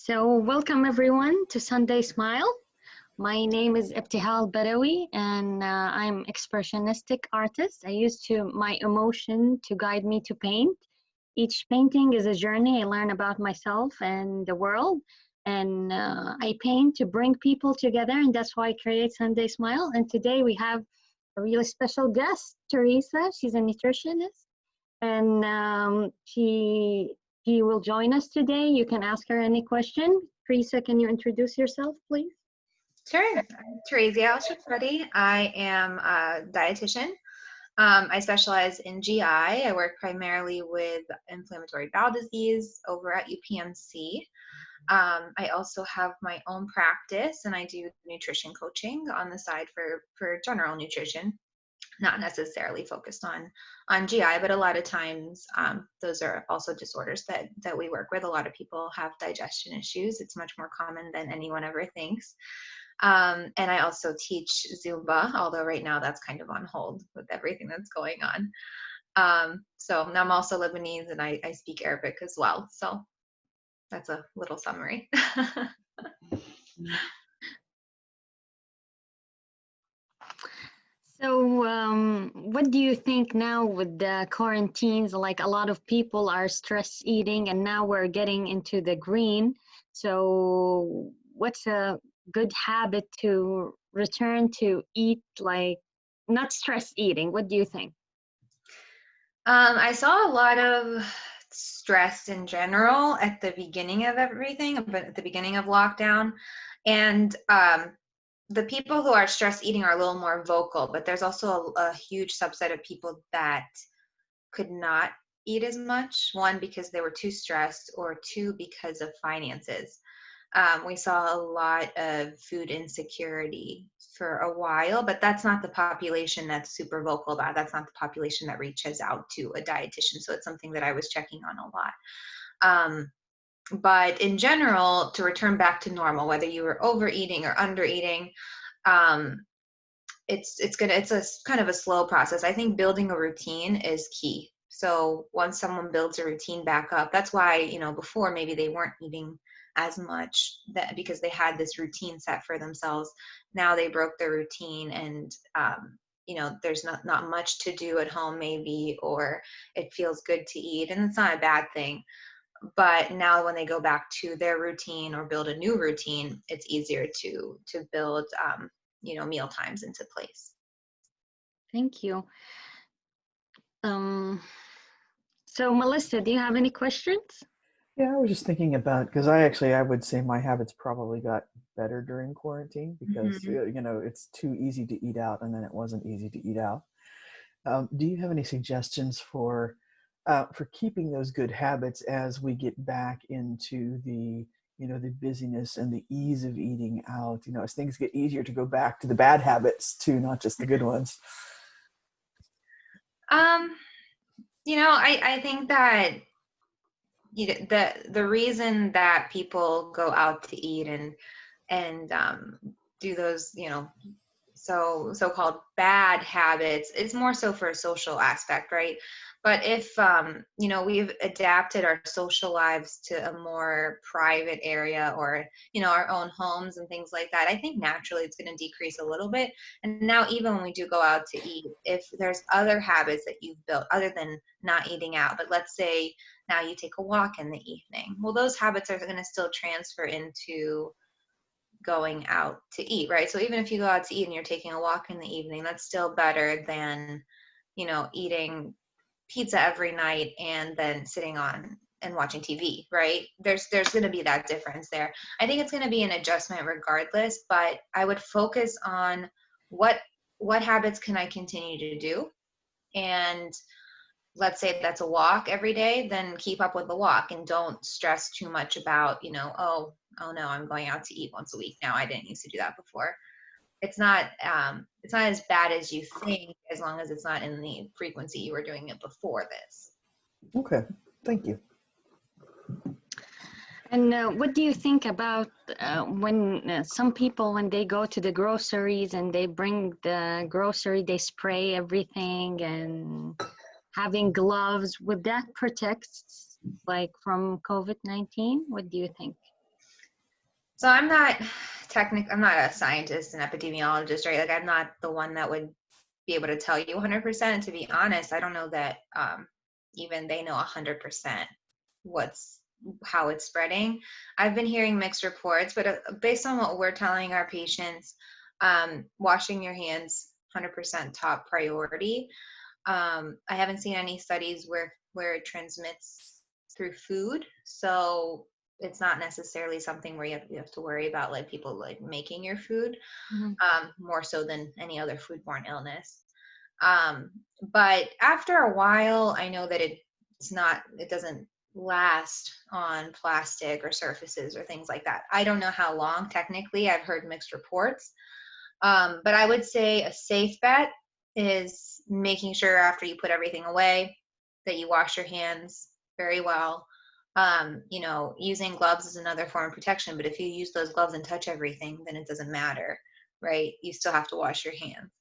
So welcome everyone to Sunday Smile. My name is Ibtihal Badawi and I'm expressionistic artist. I use my emotion to guide me to paint. Each painting is a journey I learn about myself and the world. And I paint to bring people together, and that's why I create Sunday Smile. And today we have a really special guest, Teresa. She's a nutritionist, and she will join us today. You can ask her any question. Teresa, can you introduce yourself, please? Sure. I'm Therezia Al-Shafati. I am a dietitian. I specialize in GI. I work primarily with inflammatory bowel disease over at UPMC. I also have my own practice, and I do nutrition coaching on the side for general nutrition, not necessarily focused on GI, but a lot of times those are also disorders that we work with. A lot of people have digestion issues. It's much more common than anyone ever thinks. And I also teach Zumba, although right now that's kind of on hold with everything that's going on. So I'm also Lebanese, and I speak Arabic as well. So that's a little summary. So what do you think now with the quarantines? Like, a lot of people are stress eating, and now we're getting into the green. So what's a good habit to return to eat, like not stress eating? What do you think? I saw a lot of stress in general at the beginning of everything, but at the beginning of lockdown. And the people who are stress eating are a little more vocal, but there's also a huge subset of people that could not eat as much. One, because they were too stressed, or two, because of finances. We saw a lot of food insecurity for a while, but that's not the population that's super vocal about it. That's not the population that reaches out to a dietitian. So it's something that I was checking on a lot. But in general, to return back to normal, whether you were overeating or undereating, it's a kind of a slow process. I think building a routine is key. So once someone builds a routine back up, that's why, before maybe they weren't eating as much, that because they had this routine set for themselves. Now they broke their routine, and there's not much to do at home maybe, or it feels good to eat, and it's not a bad thing. But now when they go back to their routine or build a new routine, it's easier to build meal times into place. Thank you. So Melissa, do you have any questions? Yeah, I was just thinking about, because I would say my habits probably got better during quarantine because, it's too easy to eat out, and then it wasn't easy to eat out. Do you have any suggestions for keeping those good habits as we get back into the busyness and the ease of eating out, as things get easier to go back to the bad habits too, not just the good ones? I think that the reason that people go out to eat and do those so-called bad habits is more so for a social aspect, right? But if we've adapted our social lives to a more private area, or our own homes and things like that, I think naturally it's going to decrease a little bit. And now even when we do go out to eat, if there's other habits that you've built other than not eating out, but let's say now you take a walk in the evening, well, those habits are going to still transfer into going out to eat, right? So even if you go out to eat and you're taking a walk in the evening, that's still better than eating pizza every night and then sitting on and watching TV, right? There's going to be that difference there. I think it's going to be an adjustment regardless, but I would focus on what habits can I continue to do, and let's say that's a walk every day, then keep up with the walk and don't stress too much about, oh no, I'm going out to eat once a week now. I didn't used to do that before. It's not as bad as you think, as long as it's not in the frequency you were doing it before this. Okay, thank you. And what do you think about when some people, when they go to the groceries and they bring the grocery, they spray everything, and having gloves, would that protect like from COVID-19? What do you think? So I'm not I'm not a scientist and epidemiologist, right? Like I'm not the one that would be able to tell you 100%. To be honest, I don't know that even they know 100% how it's spreading. I've been hearing mixed reports, but based on what we're telling our patients, washing your hands 100% top priority. I haven't seen any studies where it transmits through food, so it's not necessarily something where you have to worry about like people like making your food, more so than any other foodborne illness. But after a while, I know that it doesn't last on plastic or surfaces or things like that. I don't know how long technically. I've heard mixed reports. But I would say a safe bet is making sure after you put everything away that you wash your hands very well. Using gloves is another form of protection, but if you use those gloves and touch everything, then it doesn't matter, right? You still have to wash your hands.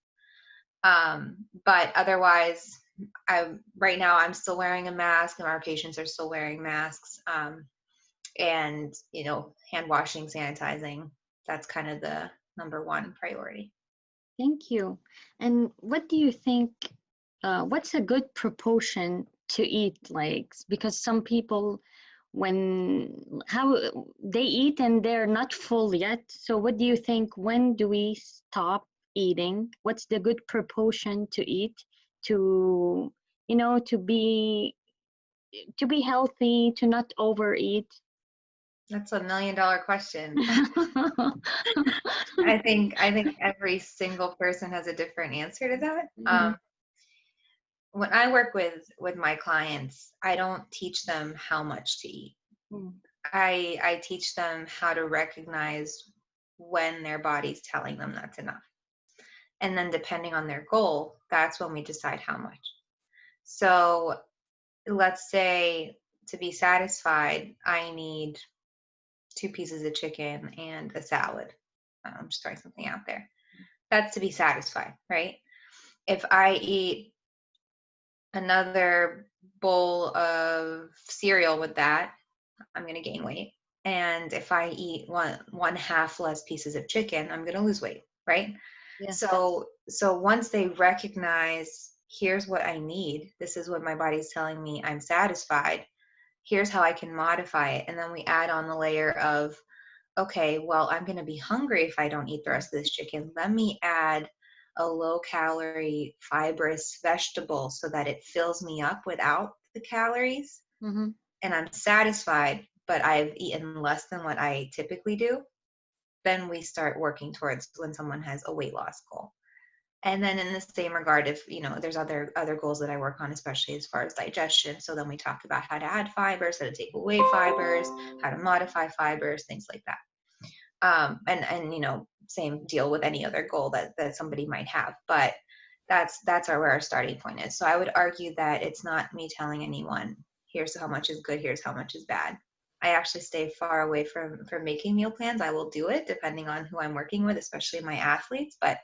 But otherwise, right now I'm still wearing a mask and our patients are still wearing masks. And, hand washing, sanitizing, that's kind of the number one priority. Thank you. And what do you think, what's a good proportion to eat? Like, because some people, how they eat and they're not full yet. So what do you think, when do we stop eating? What's the good proportion to eat to, to be healthy, to not overeat? That's $1 million question. I think every single person has a different answer to that. When I work with my clients, I don't teach them how much to eat. I teach them how to recognize when their body's telling them that's enough. And then depending on their goal, that's when we decide how much. So let's say to be satisfied, I need 2 pieces of chicken and a salad. I'm just throwing something out there. That's to be satisfied, right? If I eat another bowl of cereal with that, I'm going to gain weight. And if I eat one half less pieces of chicken, I'm going to lose weight, right? Yeah. So once they recognize, here's what I need, this is what my body's telling me I'm satisfied, here's how I can modify it. And then we add on the layer of, okay, well, I'm going to be hungry if I don't eat the rest of this chicken. Let me add a low-calorie, fibrous vegetable so that it fills me up without the calories. And I'm satisfied, but I've eaten less than what I typically do. Then we start working towards when someone has a weight loss goal. And then in the same regard, if, there's other goals that I work on, especially as far as digestion. So then we talk about how to add fibers, how to take away fibers, how to modify fibers, things like that. And same deal with any other goal that somebody might have. But that's where our starting point is. So I would argue that it's not me telling anyone, here's how much is good, here's how much is bad. I actually stay far away from making meal plans. I will do it depending on who I'm working with, especially my athletes. But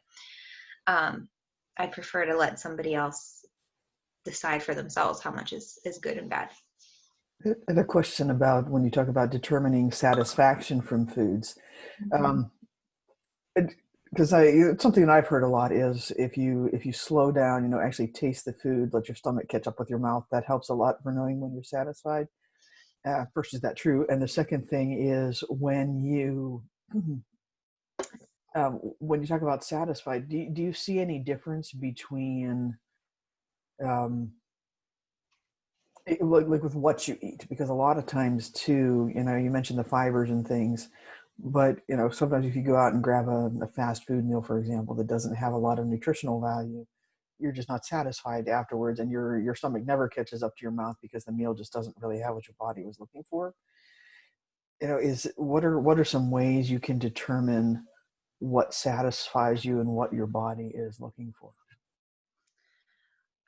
I prefer to let somebody else decide for themselves how much is good and bad. And a question about when you talk about determining satisfaction from foods, because it's something that I've heard a lot is if you slow down, actually taste the food, let your stomach catch up with your mouth, that helps a lot for knowing when you're satisfied. First, is that true? And the second thing is when you talk about satisfied, do you see any difference between like with what you eat? Because a lot of times too, you mentioned the fibers and things, but sometimes if you go out and grab a fast food meal, for example, that doesn't have a lot of nutritional value, you're just not satisfied afterwards, and your stomach never catches up to your mouth because the meal just doesn't really have what your body was looking for. What are some ways you can determine what satisfies you and what your body is looking for?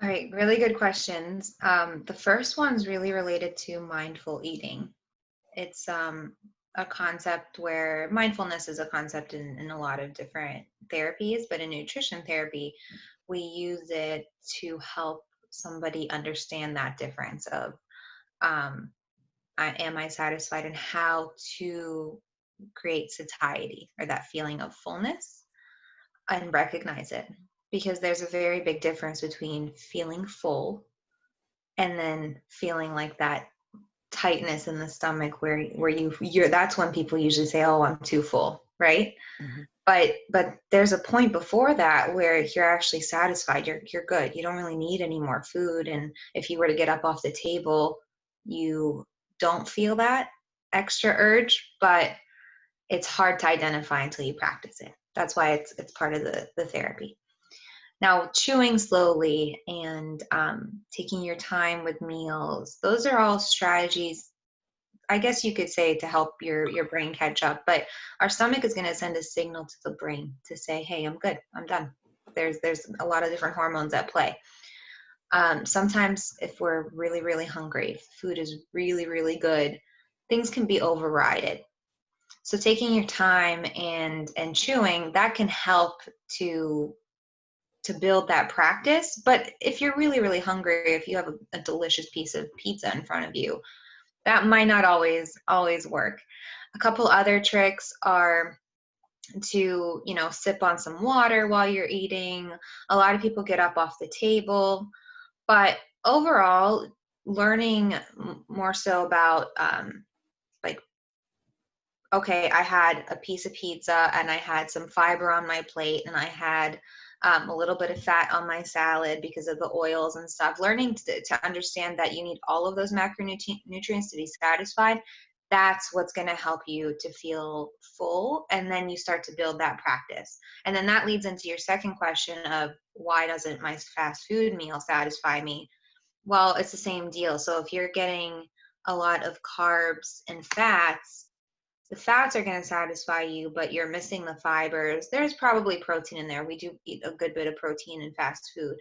All right, really good questions. The first one's really related to mindful eating. It's a concept where mindfulness is a concept in a lot of different therapies, but in nutrition therapy, we use it to help somebody understand that difference of am I satisfied, and how to create satiety or that feeling of fullness, and recognize it, because there's a very big difference between feeling full and then feeling like that tightness in the stomach where you're that's when people usually say, oh, I'm too full, right? Mm-hmm. But there's a point before that where you're actually satisfied, you're good, you don't really need any more food. And if you were to get up off the table, you don't feel that extra urge, but it's hard to identify until you practice it. That's why it's part of the therapy. Now, chewing slowly and taking your time with meals, those are all strategies, I guess you could say, to help your brain catch up. But our stomach is going to send a signal to the brain to say, hey, I'm good, I'm done. There's a lot of different hormones at play. Sometimes if we're really, really hungry, if food is really, really good, things can be overridden. So taking your time and chewing, that can help to build that practice. But if you're really, really hungry, if you have a delicious piece of pizza in front of you, that might not always work. A couple other tricks are to, sip on some water while you're eating. A lot of people get up off the table, but overall, learning more so about like, okay, I had a piece of pizza and I had some fiber on my plate and I had a little bit of fat on my salad because of the oils and stuff. Learning to understand that you need all of those macronutrients to be satisfied, that's what's going to help you to feel full. And then you start to build that practice. And then that leads into your second question of, why doesn't my fast food meal satisfy me? Well, it's the same deal. So if you're getting a lot of carbs and fats, the fats are going to satisfy you, but you're missing the fibers. There's probably protein in there. We do eat a good bit of protein in fast food.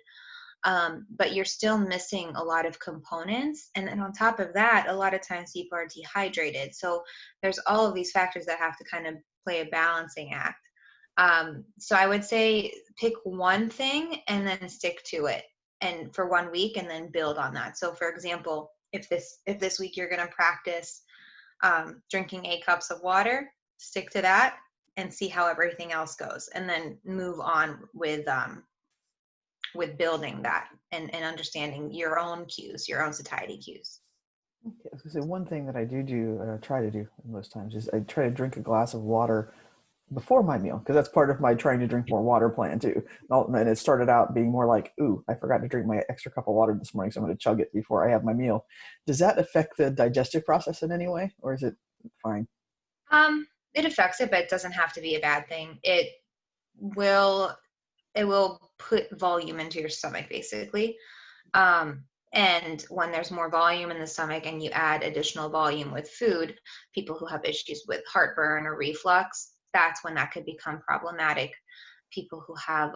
But you're still missing a lot of components. And then on top of that, a lot of times people are dehydrated. So there's all of these factors that have to kind of play a balancing act. So I would say pick one thing and then stick to it, and for 1 week, and then build on that. So for example, if this week you're going to practice drinking 8 cups of water, stick to that and see how everything else goes, and then move on with building that and understanding your own cues, your own satiety cues. Okay, so one thing that I try to do most times is I try to drink a glass of water before my meal, because that's part of my trying to drink more water plan too. And it started out being more like, ooh, I forgot to drink my extra cup of water this morning, so I'm going to chug it before I have my meal. Does that affect the digestive process in any way, or is it fine? It affects it, but it doesn't have to be a bad thing. It will put volume into your stomach, basically. And when there's more volume in the stomach and you add additional volume with food, people who have issues with heartburn or reflux, that's when that could become problematic. People who have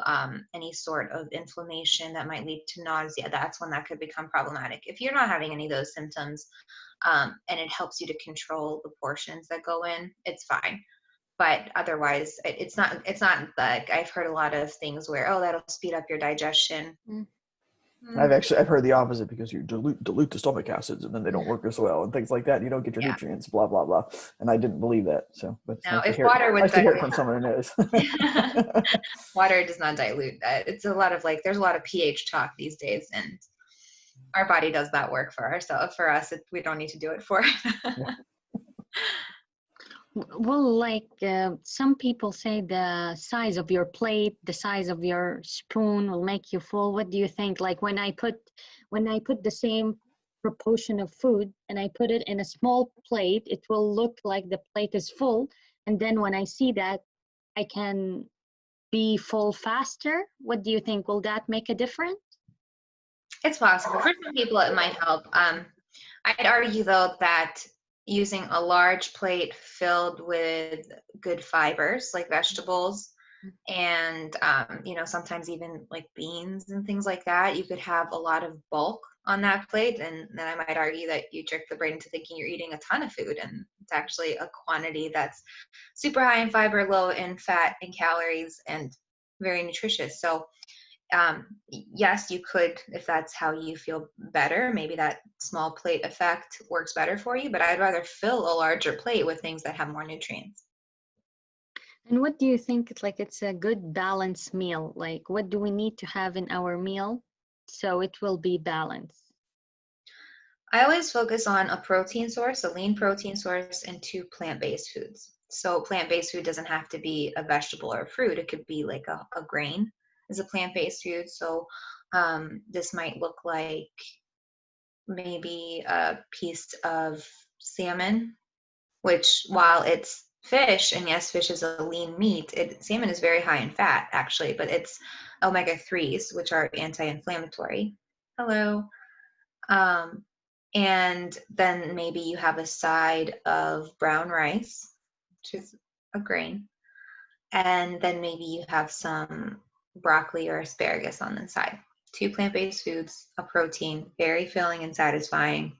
any sort of inflammation that might lead to nausea, that's when that could become problematic. If you're not having any of those symptoms, and it helps you to control the portions that go in, it's fine. But otherwise, it's not like, I've heard a lot of things where, oh, that'll speed up your digestion. I've heard the opposite, because you dilute the stomach acids and then they don't work as well and things like that. And you don't get your nutrients, blah blah blah. And I didn't believe that. So, but it's now, nice if to water would nice to hear it from someone who knows. Water does not dilute that. It's a lot of there's a lot of pH talk these days, and our body does that work for ourselves. For us, we don't need to do it for it. Well, some people say the size of your plate, the size of your spoon will make you full. What do you think? Like when I put the same proportion of food and I put it in a small plate, it will look like the plate is full. And then when I see that, I can be full faster. What do you think? Will that make a difference? It's possible. For some people, it might help. I'd argue, though, that using a large plate filled with good fibers like vegetables and sometimes even like beans and things like that, you could have a lot of bulk on that plate. And then I might argue that you trick the brain into thinking you're eating a ton of food, and it's actually a quantity that's super high in fiber, low in fat and calories, and very nutritious. So yes, you could, if that's how you feel better, maybe that small plate effect works better for you, but I'd rather fill a larger plate with things that have more nutrients. And what do you think it's a good balanced meal? Like what do we need to have in our meal so it will be balanced? I always focus on a protein source, a lean protein source, and 2 plant-based foods. So plant-based food doesn't have to be a vegetable or a fruit. It could be like a grain is a plant-based food. So this might look like maybe a piece of salmon, which while it's fish, and yes, fish is a lean meat, salmon is very high in fat actually, but it's omega-3s, which are anti-inflammatory. Hello. Um, and then maybe you have a side of brown rice, which is a grain, and then maybe you have some broccoli or asparagus on the side. 2 plant-based foods, a protein, very filling and satisfying.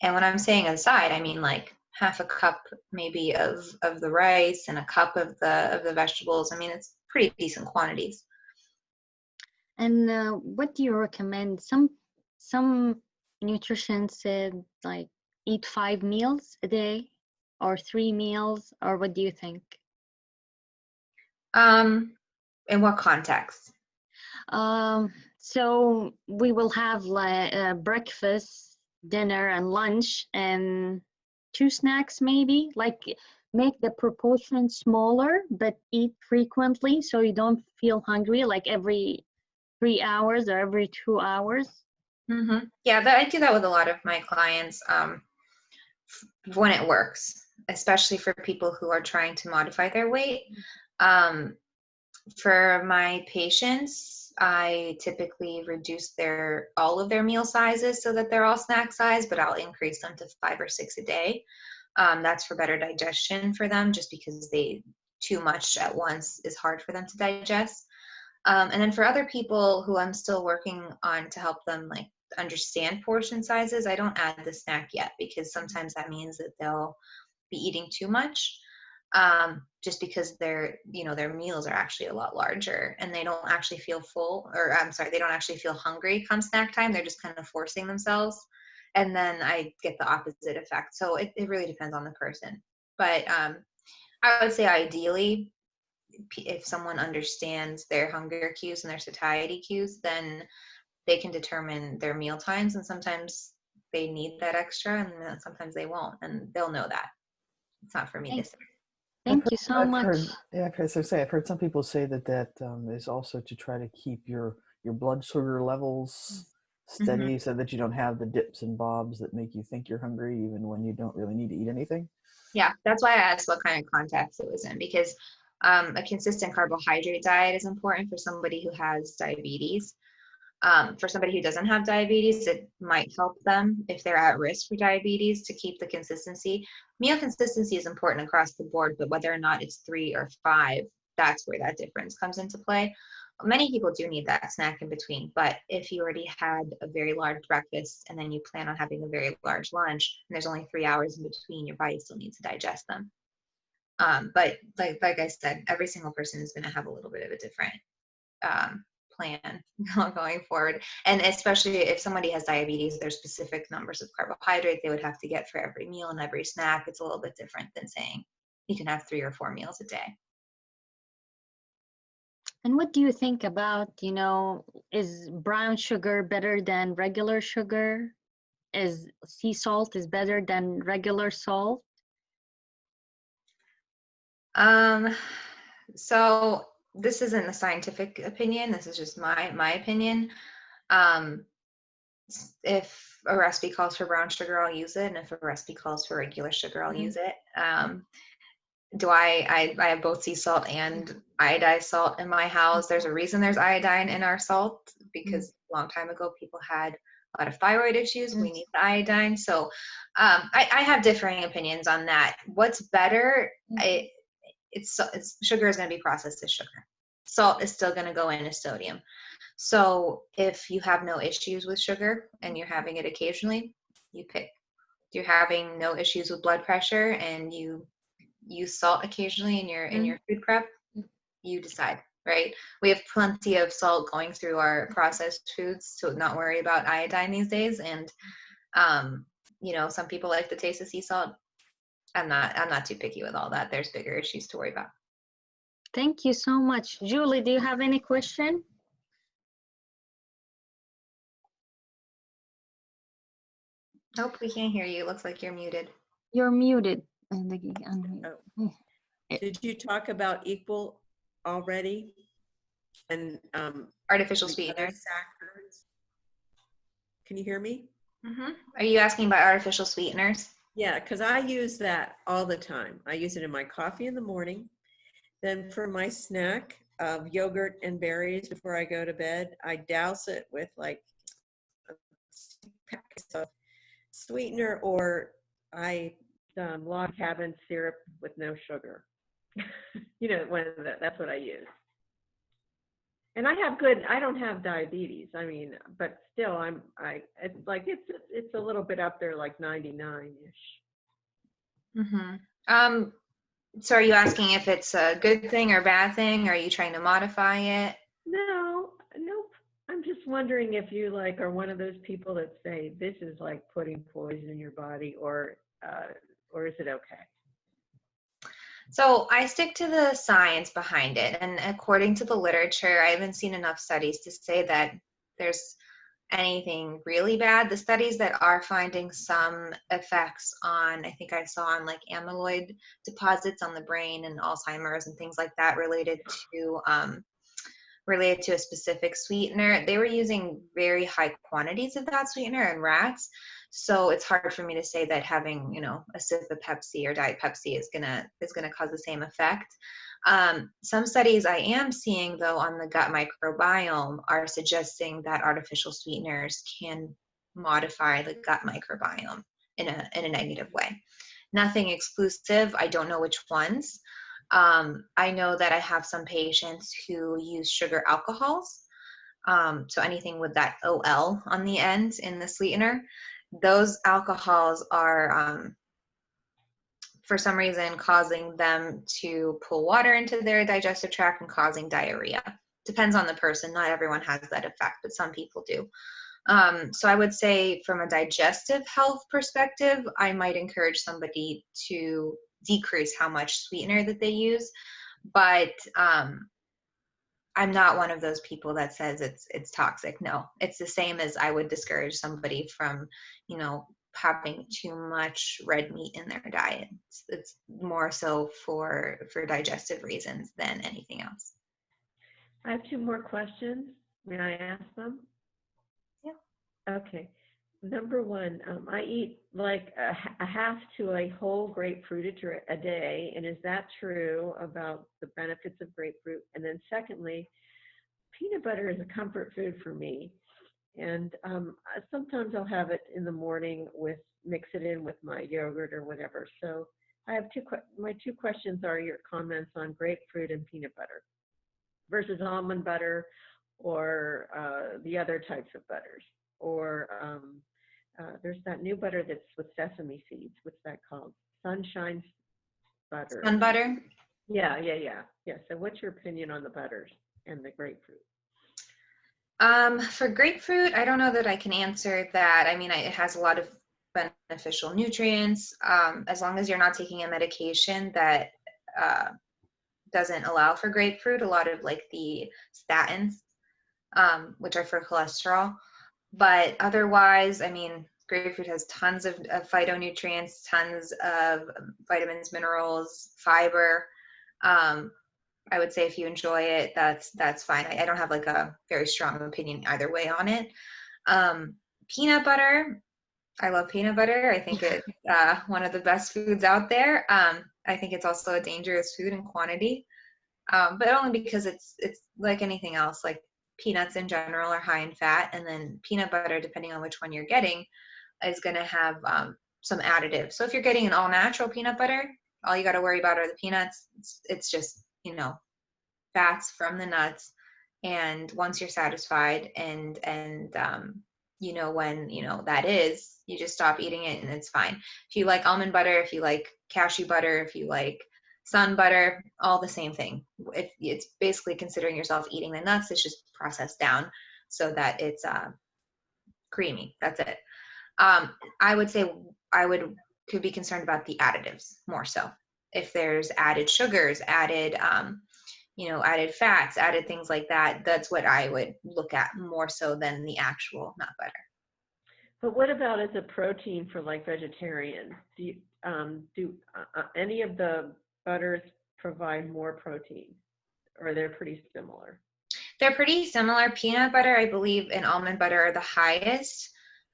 And when I'm saying a side, I mean like half a cup maybe of the rice and a cup of the vegetables. I mean, it's pretty decent quantities. And what do you recommend? Some nutrition said like eat 5 meals a day or 3 meals, or what do you think? In what context? So we will have like breakfast, dinner, and lunch, and 2 snacks maybe. Like make the proportion smaller, but eat frequently so you don't feel hungry like every 3 hours or every 2 hours. Yeah, I do that with a lot of my clients when it works, especially for people who are trying to modify their weight. For my patients, I typically reduce all of their meal sizes so that they're all snack size, but I'll increase them to 5 or 6 a day. That's for better digestion for them, just because too much at once is hard for them to digest. And then for other people who I'm still working on to help them like understand portion sizes, I don't add the snack yet, because sometimes that means that they'll be eating too much, just because their meals are actually a lot larger and they don't actually feel full, or I'm sorry, they don't actually feel hungry come snack time. They're just kind of forcing themselves, and then I get the opposite effect. So it really depends on the person. But I would say ideally, if someone understands their hunger cues and their satiety cues, then they can determine their meal times, and sometimes they need that extra and sometimes they won't, and they'll know that. It's not for me to say. Thank you so much. I've heard some people say that is also to try to keep your blood sugar levels steady, so that you don't have the dips and bobs that make you think you're hungry even when you don't really need to eat anything. Yeah, that's why I asked what kind of context it was in, because a consistent carbohydrate diet is important for somebody who has diabetes. For somebody who doesn't have diabetes, it might help them if they're at risk for diabetes to keep the consistency. Meal consistency is important across the board, but whether or not it's 3 or 5, that's where that difference comes into play. Many people do need that snack in between, but if you already had a very large breakfast and then you plan on having a very large lunch and there's only 3 hours in between, your body still needs to digest them. But like I said, every single person is going to have a little bit of a different plan going forward. And especially if somebody has diabetes, there's specific numbers of carbohydrate they would have to get for every meal and every snack. It's a little bit different than saying you can have 3 or 4 meals a day. And what do you think about, is brown sugar better than regular sugar? Is sea salt is better than regular salt? So this isn't a scientific opinion. This is just my opinion. If a recipe calls for brown sugar, I'll use it. And if a recipe calls for regular sugar, I'll use it. I have both sea salt and iodized salt in my house. There's a reason there's iodine in our salt, because a long time ago people had a lot of thyroid issues. We need the iodine. So I have differing opinions on that. What's better? It's sugar is going to be processed as sugar. Salt is still going to go in as sodium. So if you have no issues with sugar and you're having it occasionally, you pick. If you're having no issues with blood pressure and you use salt occasionally in your food prep, you decide, right? We have plenty of salt going through our processed foods, so not worry about iodine these days. And some people like the taste of sea salt. I'm not too picky with all that. There's bigger issues to worry about. Thank you so much. Julie, do you have any question? Nope, we can't hear you. Looks like you're muted. You're muted. Oh. Did you talk about equal already? And Artificial the other sweeteners. saccharides? Can you hear me? Are you asking about artificial sweeteners? Yeah, because I use that all the time. I use it in my coffee in the morning. Then for my snack of yogurt and berries before I go to bed, I douse it with like a packet of sweetener, or I log cabin syrup with no sugar. You know, that's what I use. And I don't have diabetes. I mean, but still, it's a little bit up there, like 99-ish. So are you asking if it's a good thing or bad thing? Are you trying to modify it? No, nope. I'm just wondering if you like are one of those people that say this is like putting poison in your body, or is it okay? So I stick to the science behind it. And according to the literature, I haven't seen enough studies to say that there's anything really bad. The studies that are finding some effects on, I think I saw on like amyloid deposits on the brain and Alzheimer's and things like that related to a specific sweetener. They were using very high quantities of that sweetener in rats. So it's hard for me to say that having, you know, a sip of Pepsi or Diet Pepsi is gonna cause the same effect. Some studies I am seeing though on the gut microbiome are suggesting that artificial sweeteners can modify the gut microbiome in a negative way. Nothing exclusive. I don't know which ones. I know that I have some patients who use sugar alcohols. So anything with that OL on the end in the sweetener, those alcohols are, for some reason, causing them to pull water into their digestive tract and causing diarrhea. Depends on the person. Not everyone has that effect, but some people do. So I would say from a digestive health perspective, I might encourage somebody to decrease how much sweetener that they use. But I'm not one of those people that says it's toxic. No, it's the same as I would discourage somebody from, you know, having too much red meat in their diet. It's more so for digestive reasons than anything else. I have 2 more questions. May I ask them? Yeah. Okay. Number 1, I eat like a half to a whole grapefruit a day, and is that true about the benefits of grapefruit? And then secondly, peanut butter is a comfort food for me, and sometimes I'll have it in the morning mix it in with my yogurt or whatever. So I have my 2 questions are your comments on grapefruit and peanut butter versus almond butter or the other types of butters, or there's that new butter that's with sesame seeds. What's that called? Sunshine butter. Sun butter? Yeah. So what's your opinion on the butters and the grapefruit? For grapefruit, I don't know that I can answer that. I mean, it has a lot of beneficial nutrients. As long as you're not taking a medication that doesn't allow for grapefruit, a lot of like the statins, which are for cholesterol. But otherwise, I mean, grapefruit has tons of phytonutrients, tons of vitamins, minerals, fiber. I would say if you enjoy it, that's fine. I don't have like a very strong opinion either way on it. Peanut butter, I love peanut butter. I think it's one of the best foods out there. I think it's also a dangerous food in quantity, but only because it's like anything else. Like peanuts in general are high in fat, and then peanut butter, depending on which one you're getting, is going to have some additives. So if you're getting an all natural peanut butter, all you got to worry about are the peanuts. It's just, you know, fats from the nuts. And once you're satisfied and you know when you know that is, you just stop eating it and it's fine. If you like almond butter, if you like cashew butter, if you like sun butter, all the same thing. It's basically considering yourself eating the nuts. It's just processed down so that it's creamy. That's it. I would say could be concerned about the additives more so. If there's added sugars, added added fats, added things like that. That's what I would look at more so than the actual nut butter. But what about as a protein for like vegetarians? Do any of the butters provide more protein, or they're pretty similar? They're pretty similar. Peanut butter, I believe, and almond butter are the highest.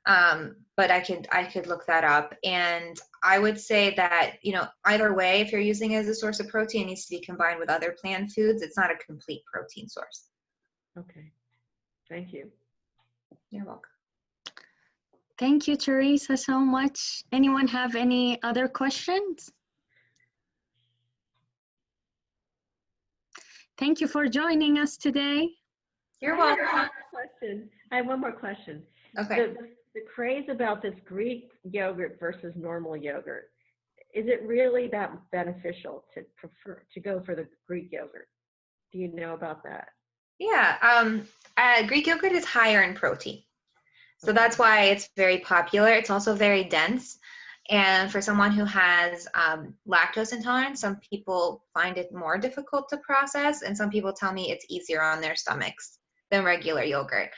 But I could look that up. And I would say that, either way, if you're using it as a source of protein, it needs to be combined with other plant foods. It's not a complete protein source. Okay. Thank you. You're welcome. Thank you, Teresa, so much. Anyone have any other questions? Thank you for joining us today. You're welcome. I have one more question. Okay. The craze about this Greek yogurt versus normal yogurt, is it really that beneficial to go for the Greek yogurt? Do you know about that? Yeah. Greek yogurt is higher in protein. So that's why it's very popular. It's also very dense. And for someone who has lactose intolerance, some people find it more difficult to process, and some people tell me it's easier on their stomachs than regular yogurt.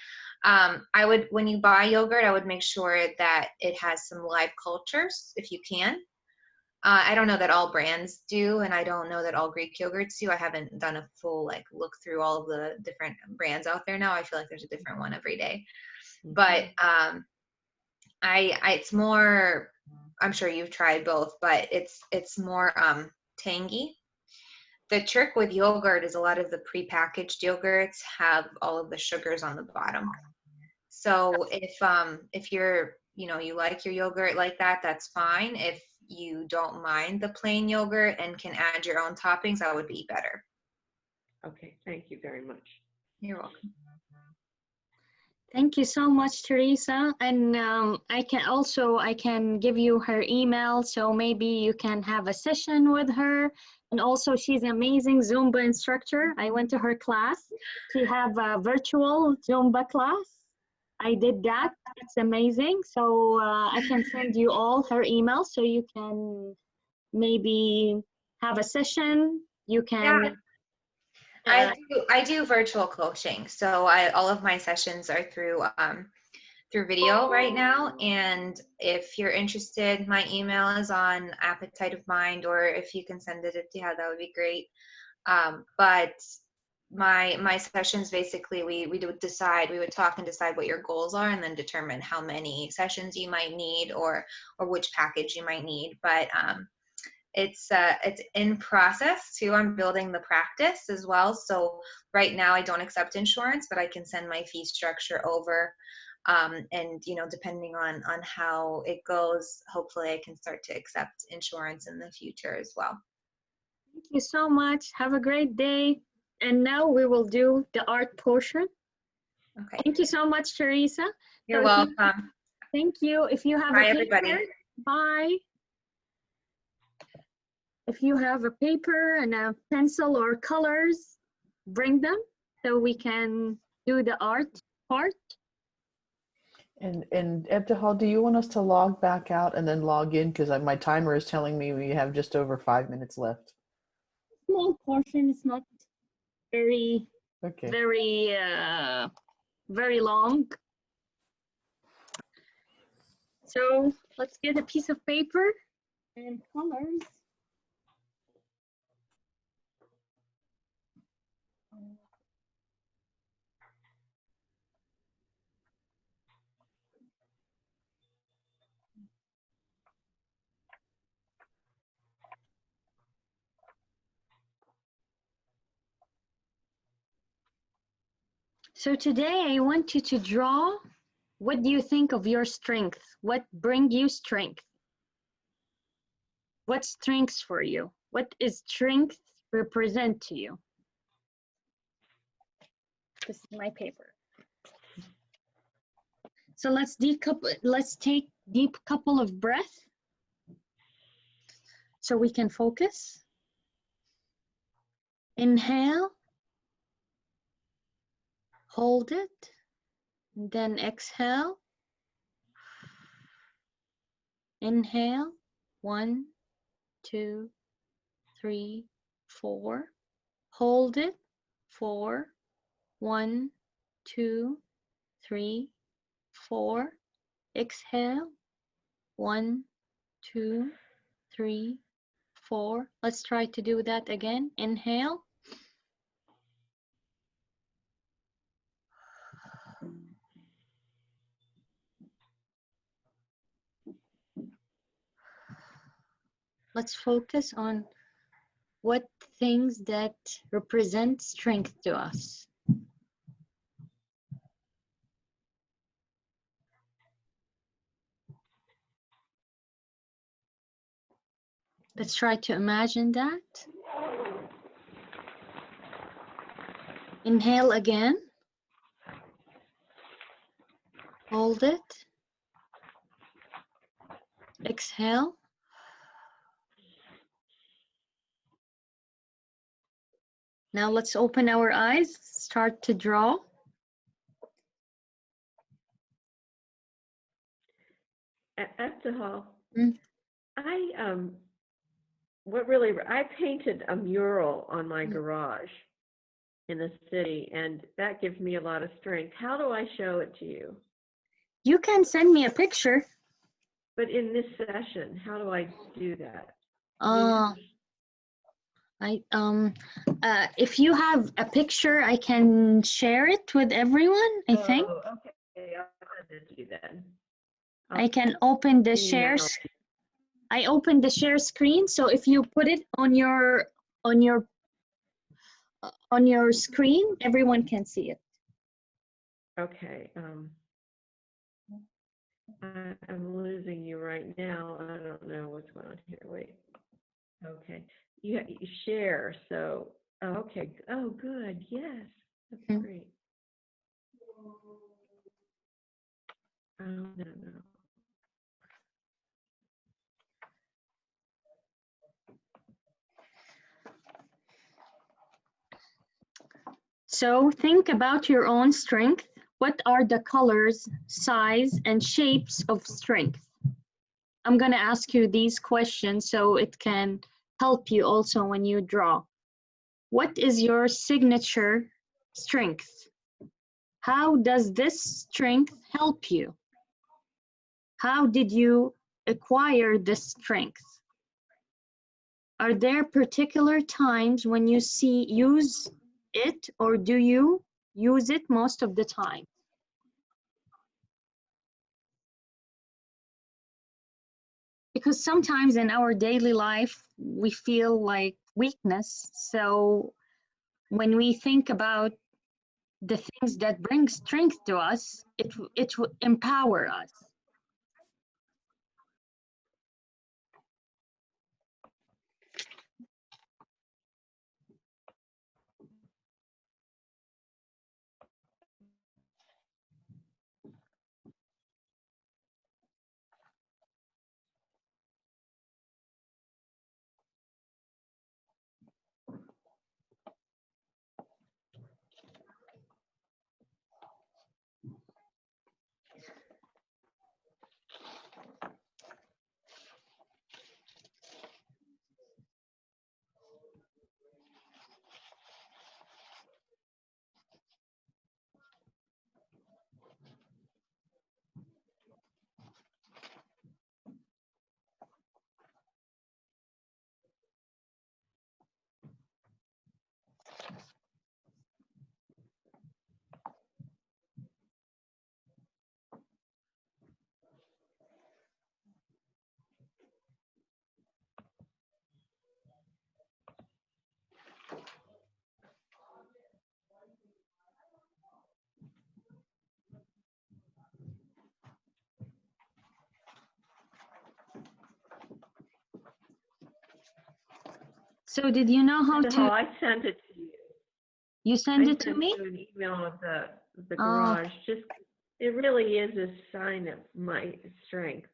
When you buy yogurt, I would make sure that it has some live cultures if you can. I don't know that all brands do, and I don't know that all Greek yogurts do. I haven't done a full look through all of the different brands out there now. I feel like there's a different one every day. But it's more, I'm sure you've tried both, but it's more tangy. The trick with yogurt is a lot of the prepackaged yogurts have all of the sugars on the bottom. So if you're, you like your yogurt like that, that's fine. If you don't mind the plain yogurt and can add your own toppings, that would be better. Okay, thank you very much. You're welcome. Thank you so much, Teresa. And I can give you her email, so maybe you can have a session with her. And also, she's an amazing Zumba instructor. I went to her class. She have a virtual Zumba class. I did that. It's amazing. So I can send you all her email, so you can maybe have a session. You can. Yeah. I do virtual coaching, so all of my sessions are through video right now. And if you're interested, my email is on Appetite of Mind, or if you can send it to her, that would be great. But my sessions, basically, we would talk and decide what your goals are, and then determine how many sessions you might need, or which package you might need. But it's in process too. I'm building the practice as well. So right now I don't accept insurance, but I can send my fee structure over. And depending on how it goes, hopefully I can start to accept insurance in the future as well. Thank you so much. Have a great day. And now we will do the art portion. Okay. Thank you so much, Teresa. You're welcome. Thank you. If you have Bye, a paper, everybody. Bye. If you have a paper and a pencil or colors, bring them so we can do the art part. And Ebtihal, do you want us to log back out and then log in? Because my timer is telling me we have just over 5 minutes left. Small portion, it's not very, Okay. very long. So let's get a piece of paper and colors. So today I want you to draw. What do you think of your strength? What brings you strength? What strengths for you? What is strength represent to you? This is my paper. So let's take deep couple of breath so we can focus. Inhale, hold it, and then exhale. Inhale, 1, 2, 3, 4. Hold it. 4, 1, 2, 3, 4. Exhale. 1, 2, 3, 4. Let's try to do that again. Inhale. Let's focus on what things that represent strength to us. Let's try to imagine that. Inhale again. Hold it. Exhale. Now let's open our eyes, start to draw. Eftihal, Mm. I painted a mural on my garage in the city, and that gives me a lot of strength. How do I show it to you? You can send me a picture. But in this session, how do I do that? If you have a picture, I can share it with everyone, I think. Oh, okay. I'll send it to you then. I can open the email. share. I opened the share screen, so if you put it on your screen, everyone can see it. Okay. I'm losing you right now. I don't know what's going on here. Wait. Okay. You share. So, okay. Oh, good. Yes. That's great. No. So think about your own strength. What are the colors, size, and shapes of strength? I'm going to ask you these questions so it can help you also when you draw. What is your signature strength? How does this strength help you? How did you acquire this strength? Are there particular times when you use it, or do you use it most of the time? Because sometimes in our daily life, we feel like weakness. So when we think about the things that bring strength to us, it will empower us. So did you know how to? I sent it to you. You send it to me? I sent you an email of the garage. Just, it really is a sign of my strength.